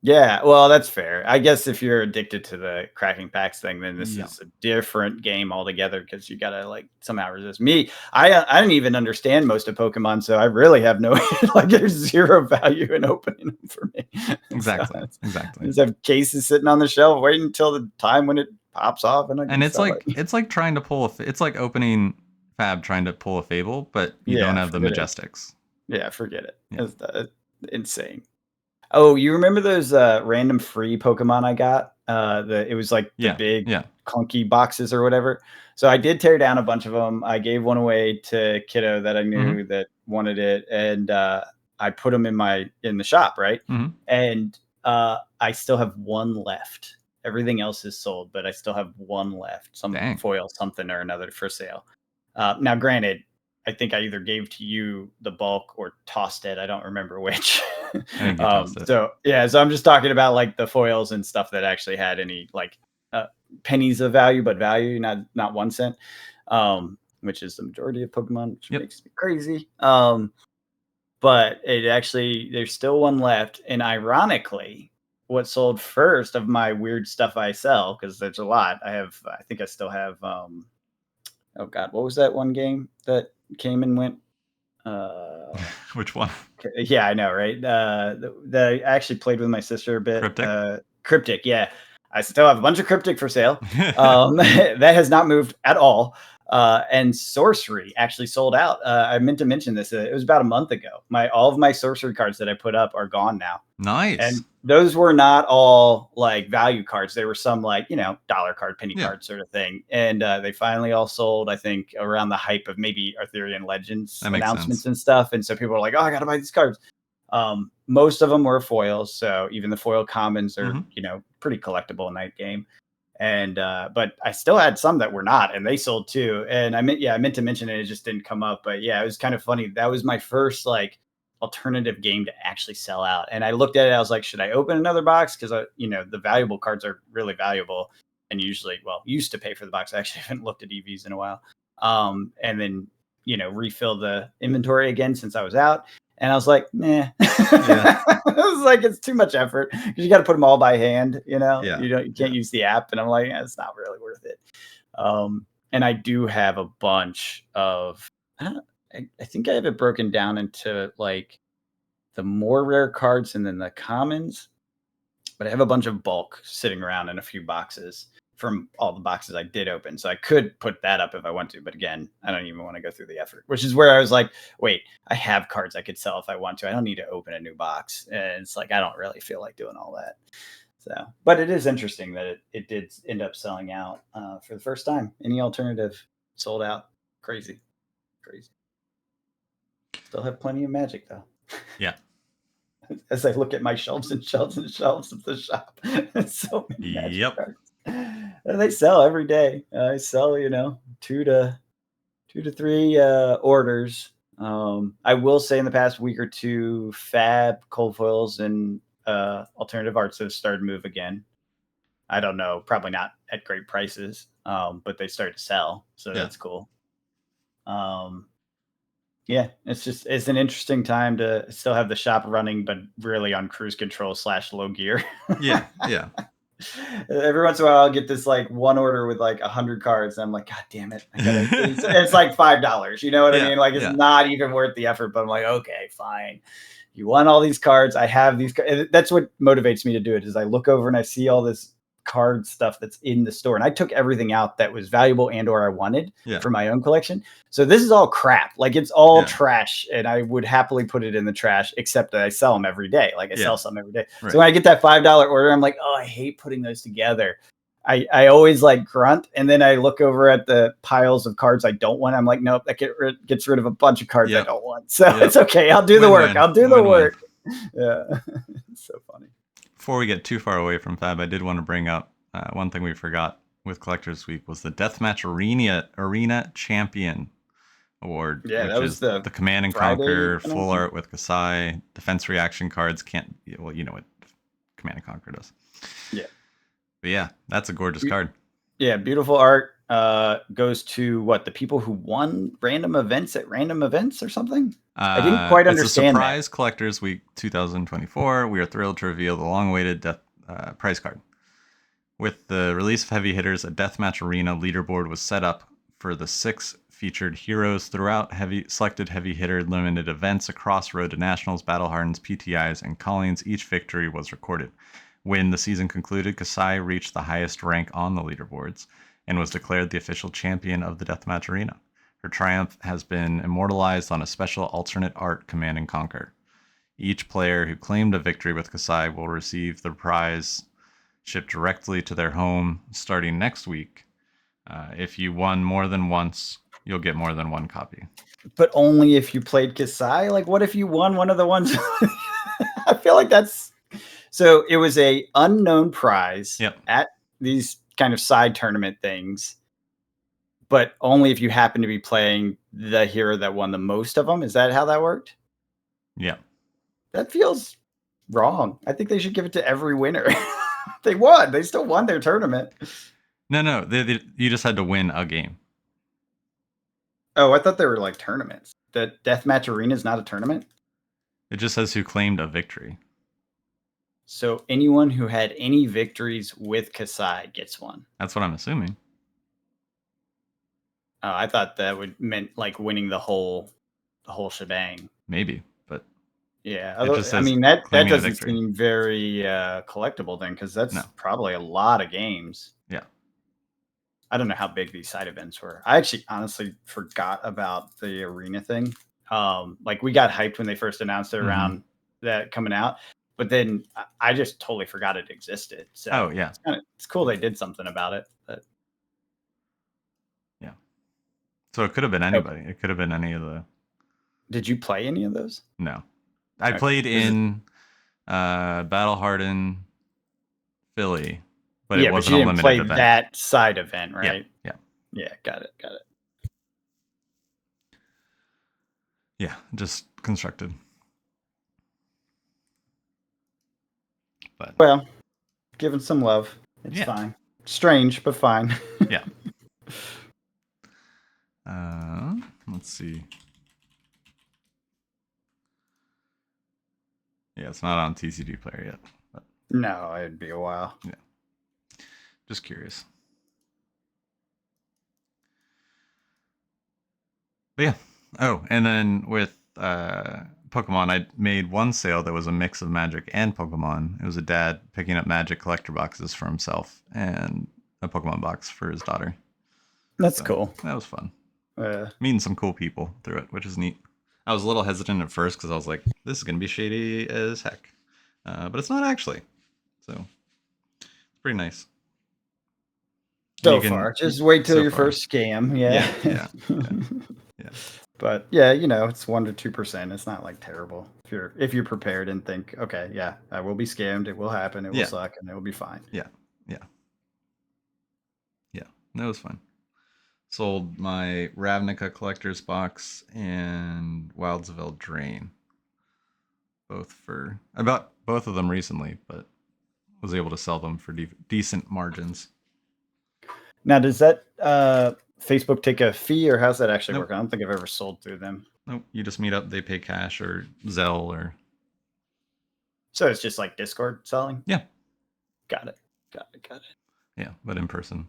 Yeah, well, that's fair. I guess if you're addicted to the cracking packs thing, then this is a different game altogether, because you gotta like somehow resist. Me, I didn't even understand most of Pokemon, so I really have no like. There's zero value in opening them for me. Exactly. I just have cases sitting on the shelf, waiting until the time when it pops off, and it's like trying to pull it's like opening Fab trying to pull a Fable, but you don't have the Majestics. Yeah, forget it. Yeah. It's insane. Oh, you remember those random free Pokemon I got? It was like the big clunky boxes or whatever. So I did tear down a bunch of them. I gave one away to Kiddo that I knew that wanted it, and I put them in the shop, right? And I still have one left. Everything else is sold, but I still have one left. Some foil, something or another for sale. Now, granted, I think I either gave to you the bulk or tossed it. I don't remember which. So I'm just talking about like the foils and stuff that actually had any like pennies of value, but value, not 1 cent, which is the majority of Pokemon, which makes me crazy. But it actually, there's still one left. And ironically, what sold first of my weird stuff I sell, because there's a lot. I think I still have, oh God, what was that one game that came and went? Which one? Yeah, I know, right? I actually played with my sister a bit. Cryptic, yeah. I still have a bunch of Cryptic for sale. That has not moved at all. And Sorcery actually sold out. I meant to mention this. It was about a month ago. All of my Sorcery cards that I put up are gone now. Nice. And those were not all like value cards. They were some like, dollar card, penny card sort of thing. And they finally all sold, I think, around the hype of maybe Arthurian Legends announcements and stuff. And so people were like, oh, I got to buy these cards. Most of them were foils. So even the foil commons are, pretty collectible in that game. And but I still had some that were not, and they sold too. And I meant to mention it just didn't come up. But yeah, it was kind of funny. That was my first like alternative game to actually sell out. And I looked at it, I was like, should I open another box? Because the valuable cards are really valuable, and usually, used to pay for the box. I actually haven't looked at EVs in a while. And then refill the inventory again since I was out. And I was like, nah. Yeah. I was like, it's too much effort because you got to put them all by hand. Yeah. You can't use the app. And I'm like, it's not really worth it. And I do have a bunch of. I think I have it broken down into like the more rare cards and then the commons. But I have a bunch of bulk sitting around in a few boxes from all the boxes I did open. So I could put that up if I want to. But again, I don't even want to go through the effort, which is where I was like, wait, I have cards I could sell if I want to. I don't need to open a new box. And it's like, I don't really feel like doing all that. So, but it is interesting that it did end up selling out for the first time. Any alternative sold out. Crazy. Still have plenty of Magic though. Yeah. As I look at my shelves and shelves and shelves of the shop, so many Magic cards. And they sell every day. I sell, 2 to 3 orders. I will say in the past week or two, FAB cold foils and alternative arts have started to move again. I don't know, probably not at great prices, but they start to sell, so that's cool. Yeah, it's an interesting time to still have the shop running, but really on cruise control / low gear. Yeah. Every once in a while, I'll get this like one order with like 100 cards, and I'm like, God damn it! It's like $5. You know what I mean? Like it's not even worth the effort. But I'm like, okay, fine. You want all these cards? I have these. That's what motivates me to do it. Is I look over and I see all this card stuff that's in the store, and I took everything out that was valuable and or I wanted for my own collection. So this is all crap. Like it's all trash, and I would happily put it in the trash, except that I sell them every day. Like I sell some every day. Right. So when I get that $5 order, I'm like, oh, I hate putting those together. I always like grunt, and then I look over at the piles of cards I don't want. I'm like, nope, that gets rid of a bunch of cards I don't want. So it's okay. I'll do the work. I'll do the work. Yeah, it's so funny. Before we get too far away from Fab, I did want to bring up one thing we forgot with Collectors Week was the Deathmatch Arena Champion Award. Yeah, that was the Command and Conquer full art with Kasai. Defense reaction cards can't. Well, you know what Command and Conquer does. Yeah. But yeah, that's a gorgeous card. Yeah, beautiful art. Goes to the people who won random events or something. I didn't quite understand. It's a surprise Collectors Week 2024. We are thrilled to reveal the long-awaited prize card. With the release of Heavy Hitters, a Deathmatch Arena leaderboard was set up for the 6 featured heroes throughout selected Heavy Hitter limited events across Road to Nationals, Battle Hardens, PTIs, and Callings. Each victory was recorded. When the season concluded, Kasai reached the highest rank on the leaderboards and was declared the official champion of the Deathmatch Arena. Her triumph has been immortalized on a special alternate art Command and Conquer. Each player who claimed a victory with Kasai will receive the prize shipped directly to their home starting next week. If you won more than once, you'll get more than one copy. But only if you played Kasai? Like, what if you won one of the ones? I feel like that's... So it was a unknown prize at these kind of side tournament things, but only if you happen to be playing the hero that won the most of them. Is that how that worked? Yeah. That feels wrong. I think they should give it to every winner. They won. They still won their tournament. No. You just had to win a game. Oh, I thought they were like tournaments. The Deathmatch Arena is not a tournament? It just says who claimed a victory. So anyone who had any victories with Kasai gets one. That's what I'm assuming. Oh, I thought that meant like winning the whole shebang. Maybe, but yeah. I mean that doesn't seem very collectible then, because that's probably a lot of games. Yeah. I don't know how big these side events were. I actually honestly forgot about the arena thing. Like we got hyped when they first announced it around that coming out. But then I just totally forgot it existed. So it's cool they did something about it. But yeah. So it could have been anybody. It could have been any of the... Did you play any of those? No. I played in Battle Harden Philly, but it wasn't a limited event. You didn't play that side event, right? Yeah. Got it. Yeah, just constructed. But Well, giving some love. It's yeah. fine. Strange, but fine. Yeah. Let's see. Yeah, it's not on TCG Player yet. But No, it'd be a while. yeah. Just curious. But yeah. Oh, and then with Pokemon, I made one sale that was a mix of Magic and Pokemon. It was a dad picking up Magic collector boxes for himself and a Pokemon box for his daughter. That's So cool. that was fun. Meeting some cool people through it, which is neat. I was a little hesitant at first because I was like, this is going to be shady as heck. But it's not actually. So it's pretty nice. So far. Just wait till your first scam. Yeah. Yeah. But yeah, it's 1% to 2%. It's not like terrible if you're prepared and think, okay, yeah, I will be scammed. It will happen. It will suck, and it will be fine. Yeah. That was fun. Sold my Ravnica collector's box and Wilds of Eldraine. I bought both of them recently, but was able to sell them for decent margins. Now, does that Facebook take a fee, or how's that actually work? I don't think I've ever sold through them. Nope. You just meet up. They pay cash or Zelle or. So it's just like Discord selling? Yeah. Got it. Yeah, but in person.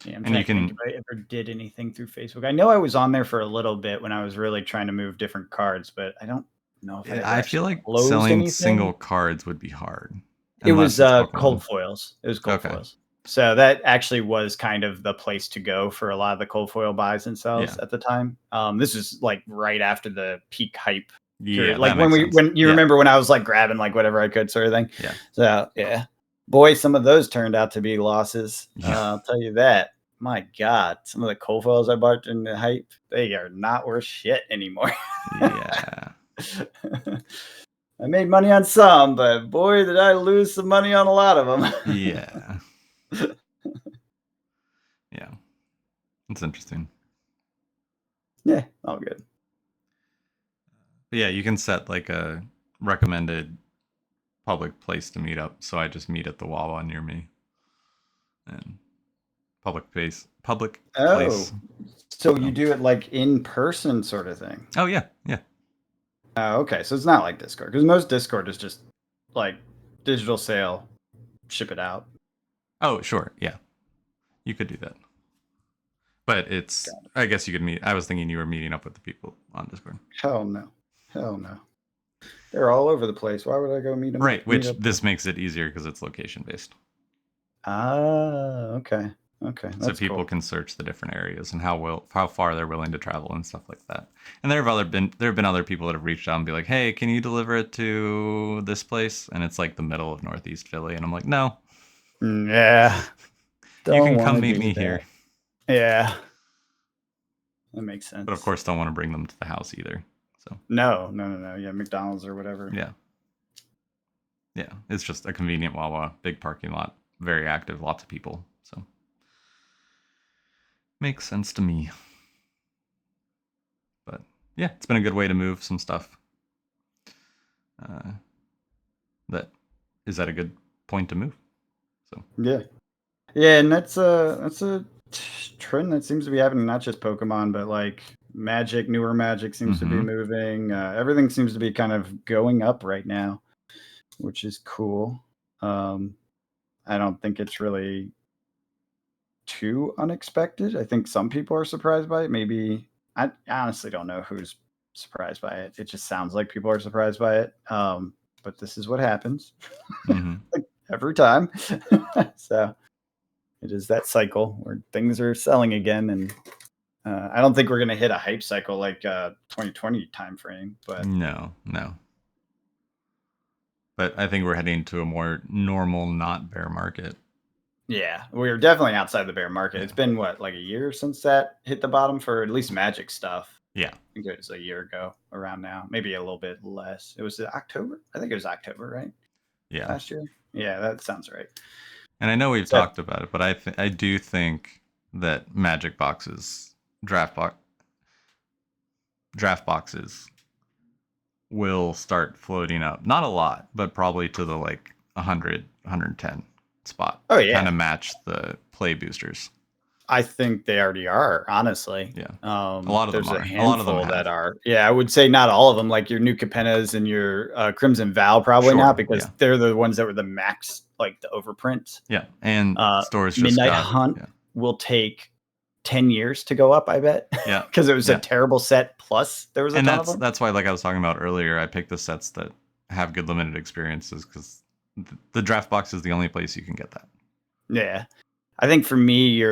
Yeah, I'm trying to think if I ever did anything through Facebook. I know I was on there for a little bit when I was really trying to move different cards, but I don't know if I feel like selling single cards would be hard. It was cold foils. It was cold foils. So that actually was kind of the place to go for a lot of the cold foil buys and sells at the time. This is like right after the peak hype period. Like when you remember when I was like grabbing like whatever I could sort of thing. Yeah. So yeah. Boy, some of those turned out to be losses. I'll tell you that. My God, some of the cold foils I bought in the hype, they are not worth shit anymore. Yeah. I made money on some, but boy, did I lose some money on a lot of them. Yeah. Yeah. It's interesting. Yeah, all good. But yeah, you can set like a recommended public place to meet up. So I just meet at the Wawa near me. And public place. So you do it like in person sort of thing? Oh, yeah. Oh, okay. So it's not like Discord, because most Discord is just like digital sale, ship it out. Oh, sure. Yeah. You could do that. But I guess you could meet. I was thinking you were meeting up with the people on Discord. Hell no. They're all over the place. Why would I go meet them? Right, which this makes it easier because it's location based. Ah, okay. So people can search the different areas and how far they're willing to travel and stuff like that. And there have been other people that have reached out and be like, hey, can you deliver it to this place? And it's like the middle of Northeast Philly. And I'm like, no. Yeah. You can come meet me here. Yeah. That makes sense. But of course, don't want to bring them to the house either. So No. Yeah, McDonald's or whatever. Yeah. It's just a convenient Wawa, big parking lot, very active, lots of people. So makes sense to me. But yeah, it's been a good way to move some stuff. That is at a good point to move. So yeah, and that's a trend that seems to be happening. Not just Pokemon, but like Magic, newer Magic seems to be moving. Everything seems to be kind of going up right now, which is cool. I don't think it's really too unexpected. I think some people are surprised by it. Maybe I honestly don't know who's surprised by it. It just sounds like people are surprised by it. But this is what happens like every time. So it is that cycle where things are selling again, and I don't think we're going to hit a hype cycle like 2020 timeframe. But no. But I think we're heading to a more normal, not bear market. Yeah, we're definitely outside the bear market. Yeah. It's been like a year since that hit the bottom for at least Magic stuff. Yeah, I think it was a year ago around now, maybe a little bit less. It was October. I think it was October, right? Yeah, last year. Yeah, that sounds right. And I know we've talked about it, but I do think that Magic boxes, draft boxes will start floating up. Not a lot, but probably to the like 100, 110 spot. Oh, yeah. Kind of match the play boosters. I think they already are, honestly. Yeah. A lot of them There's are. a A lot of them handful that have. are. Yeah, I would say not all of them. Like your New Capennas and your Crimson Vow, probably Sure, not, because yeah. they're the ones that were the max, like the overprints. Yeah. And stores just Midnight got Hunt will take 10 years to go up, I bet. Yeah. Because it was a terrible set, plus there was a ton of them. That's why, like I was talking about earlier, I picked the sets that have good limited experiences, because the draft box is the only place you can get that. Yeah. I think for me,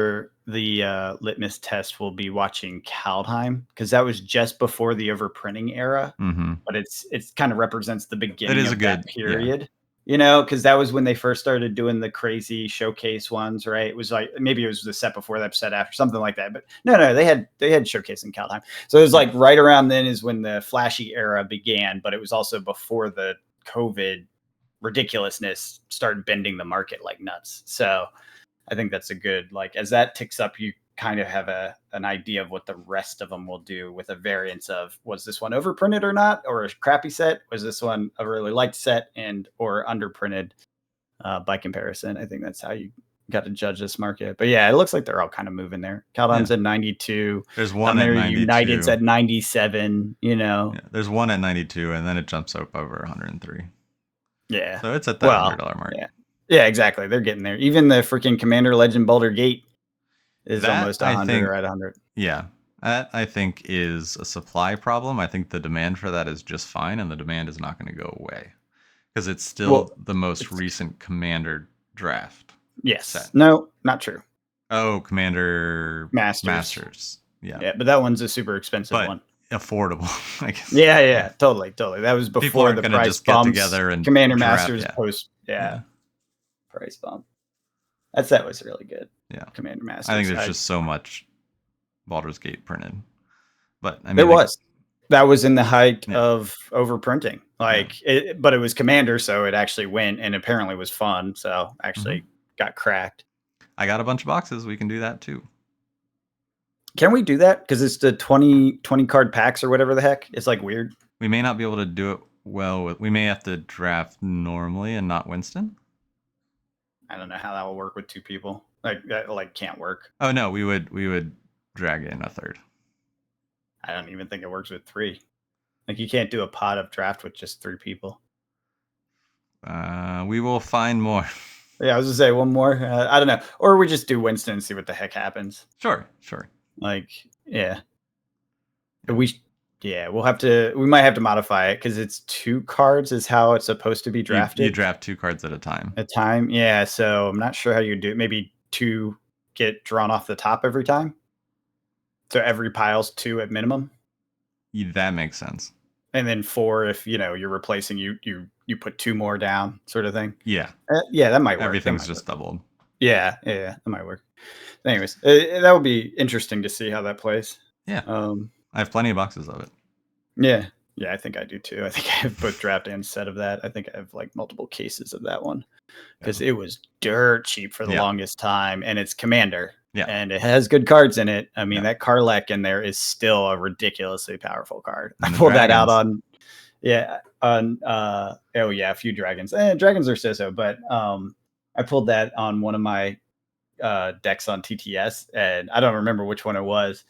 the litmus test will be watching Kaldheim, because that was just before the overprinting era, but it's kind of represents the beginning of that period. You know, because that was when they first started doing the crazy showcase ones, right? It was like, maybe it was the set before that, set after, something like that. But no, they had showcase in Kaldheim. So it was like right around then is when the flashy era began, but it was also before the COVID ridiculousness started bending the market like nuts. So I think that's a good, like, as that ticks up, you kind of have an idea of what the rest of them will do, with a variance of, was this one overprinted or not, or a crappy set? Was this one a really liked set and or underprinted by comparison? I think that's how you got to judge this market. But yeah, it looks like they're all kind of moving there. Kaldheim's at 92. There's one at 92. United's at 97. You know, there's one at 92, and then it jumps up over 103. Yeah, so it's at that $100 mark. Yeah, exactly. They're getting there. Even the freaking Commander Legend Boulder Gate is almost 100 or at 100. Yeah, that I think is a supply problem. I think the demand for that is just fine, and the demand is not going to go away, because it's still the most recent Commander draft. Yes. Set. No, not true. Oh, Commander Masters. Yeah, but that one's a super expensive one. Affordable, I guess. Yeah, totally. That was before the price just bumps. Get together and Commander Masters post. Price bump. That set was really good. Yeah, Commander Masters. I think there's just so much Baldur's Gate printed, but I mean, there was. That was in the height of overprinting, but it was Commander, so it actually went, and apparently was fun. So actually got cracked. I got a bunch of boxes. We can do that too. Can we do that? Because it's the 20 card packs or whatever the heck. It's like weird. We may not be able to do it well. We may have to draft normally and not Winston. I don't know how that will work with two people. Like that, can't work. Oh no, we would drag in a third. I don't even think it works with 3. Like, you can't do a pot of draft with just 3 people. We will find more. Yeah, I was gonna say one more. I don't know, or we just do Winston and see what the heck happens. Sure. We'll have to. We might have to modify it, because it's 2 cards is how it's supposed to be drafted. You draft 2 cards at a time. Yeah. So I'm not sure how you do it. Maybe 2 get drawn off the top every time. So every pile's 2 at minimum. That makes sense. And then 4 if you're replacing, you put 2 more down, sort of thing. Yeah. That might work. Everything's just doubled. Yeah, that might work. Anyways, that would be interesting to see how that plays. Yeah. I have plenty of boxes of it. Yeah, I think I do too. I think I have both draft and set of that. I think I have multiple cases of that one, because it was dirt cheap for the longest time, and it's Commander. Yeah. And it has good cards in it. I mean, that Karlek in there is still a ridiculously powerful card. I pulled that out on a few dragons. Dragons are so, but I pulled that on one of my decks on TTS, and I don't remember which one it was.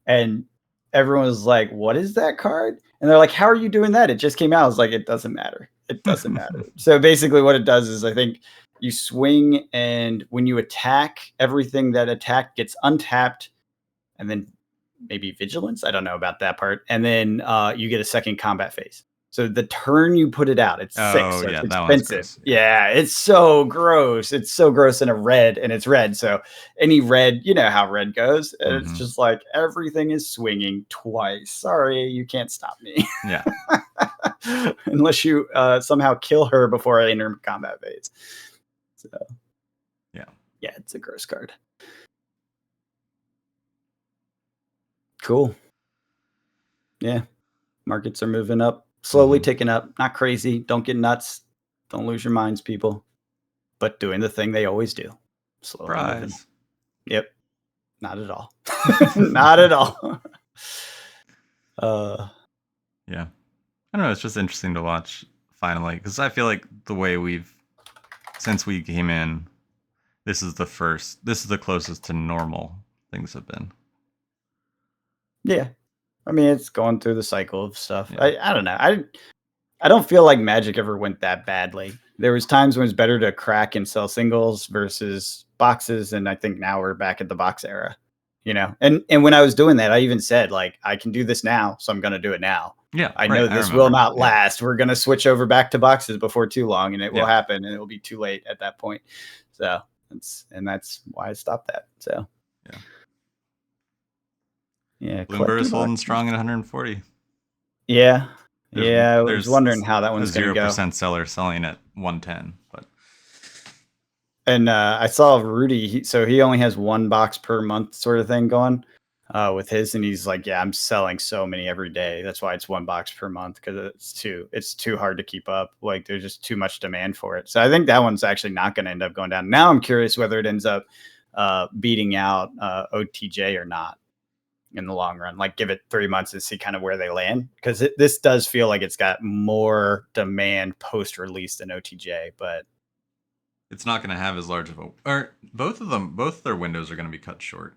And everyone was like, "What is that card?" And they're like, "How are you doing that? It just came out." I was like, "It doesn't matter. It doesn't matter." So basically what it does is, I think you swing, and when you attack, everything that attacked gets untapped, and then maybe vigilance. I don't know about that part. And then you get a second combat phase. So the turn you put it out, it's 6. So it's expensive. Yeah, it's so gross. It's so gross in a red, and it's red. So any red, you know how red goes. And it's just like everything is swinging twice. Sorry, you can't stop me. Yeah. Unless you somehow kill her before I enter combat phase. So yeah, it's a gross card. Cool. Yeah, markets are moving up. Slowly ticking up, not crazy. Don't get nuts. Don't lose your minds, people. But doing the thing they always do. Slowly moving. Yep. Not at all. Not at all. Yeah. I don't know. It's just interesting to watch finally, because I feel like the way we've since we came in, this is the closest to normal things have been. Yeah. I mean, it's going through the cycle of stuff. Yeah. I don't know. I don't feel like Magic ever went that badly. There was times when it's better to crack and sell singles versus boxes, and I think now we're back at the box era. And when I was doing that, I even said, like, I can do this now, so I'm going to do it now. Yeah, I know this will not last. We're going to switch over back to boxes before too long, and it will happen, and it will be too late at that point. So that's why I stopped that. So yeah, Bloomberg is holding strong at 140. Yeah. I was wondering how that one's going to go. 0% seller selling at 110, but. And I saw Rudy. So he only has one box per month sort of thing going with his. And he's like, yeah, I'm selling so many every day. That's why it's one box per month, because it's too hard to keep up. Like, there's just too much demand for it. So I think that one's actually not going to end up going down. Now I'm curious whether it ends up beating out OTJ or not in the long run. Like, give it 3 months and see kind of where they land, because this does feel like it's got more demand post release than OTJ, but it's not going to have as large of a, or both their windows are going to be cut short.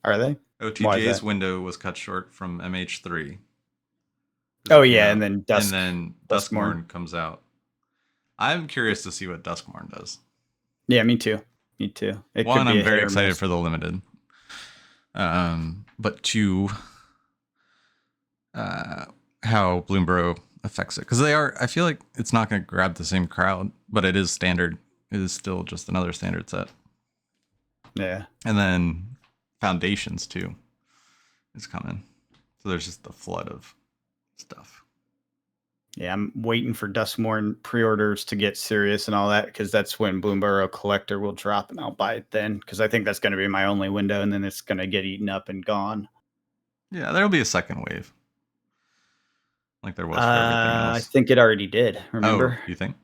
Are they? OTJ's window was cut short from MH3. Oh yeah, and then Duskmorn comes out. I'm curious to see what Duskmorn does. Yeah, me too. One, I'm very excited for the limited. But two, how Bloomburrow affects it, because I feel like it's not going to grab the same crowd, but it is standard. It is still just another standard set. Yeah. And then Foundations too is coming, so there's just a flood of stuff. Yeah, I'm waiting for Duskmorn pre-orders to get serious and all that, because that's when Bloomburrow Collector will drop, and I'll buy it then, because I think that's going to be my only window, and then it's going to get eaten up and gone. Yeah, there'll be a second wave, like there was for everything else. I think it already did. Remember? Oh, you think?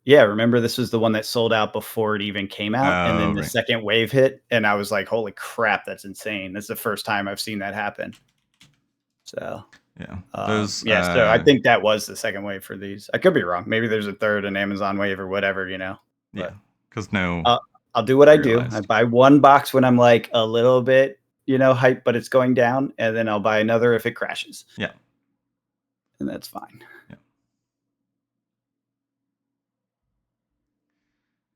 Yeah, remember, this was the one that sold out before it even came out, and then the second wave hit, and I was like, holy crap, that's insane. That's the first time I've seen that happen. So yeah, so I think that was the second wave for these. I could be wrong. Maybe there's a third, an Amazon wave or whatever, Yeah, because I'll do what I do. I buy one box when I'm like a little bit, hype, but it's going down, and then I'll buy another if it crashes. Yeah, and that's fine.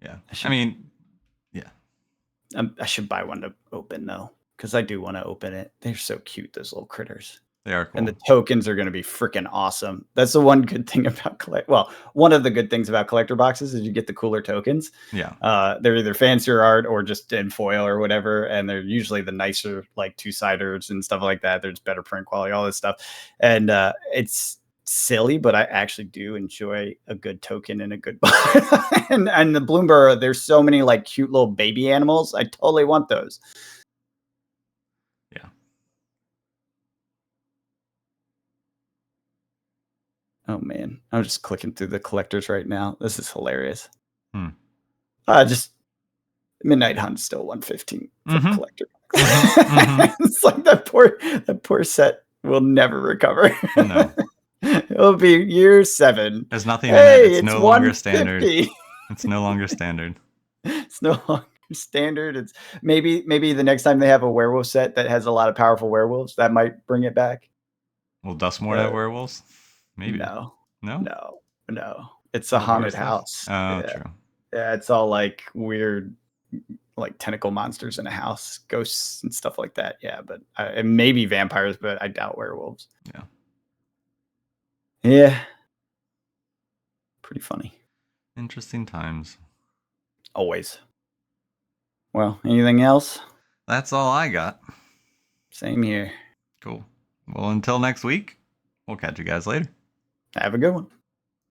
Yeah. I mean, yeah. I should buy one to open, though, because I do want to open it. They're so cute, those little critters. They are cool. And the tokens are going to be freaking awesome. That's the one good thing about one of the good things about collector boxes is you get the cooler tokens. Yeah. They're either fancier art or just in foil or whatever, and they're usually the nicer, like, two-siders and stuff like that. There's better print quality, all this stuff. And it's silly, but I actually do enjoy a good token and a good and the Bloomburrow, there's so many like cute little baby animals. I totally want those. Yeah. Oh man, I'm just clicking through the collectors right now. This is hilarious. Just Midnight Hunt still 115 for collector. It's like that poor set will never recover. No. It'll be year 7. There's nothing in it. It's no longer 150. standard. It's no longer standard. It's no longer standard. It's maybe the next time they have a werewolf set that has a lot of powerful werewolves, that might bring it back. Will Duskmorn have werewolves? Maybe. No. No. It's a haunted house. Oh, true. Yeah, it's all like weird, like tentacle monsters in a house, ghosts and stuff like that. Yeah, but and maybe vampires, but I doubt werewolves. Yeah. Yeah. Pretty funny. Interesting times. Always. Well, anything else? That's all I got. Same here. Cool. Well, until next week, we'll catch you guys later. Have a good one.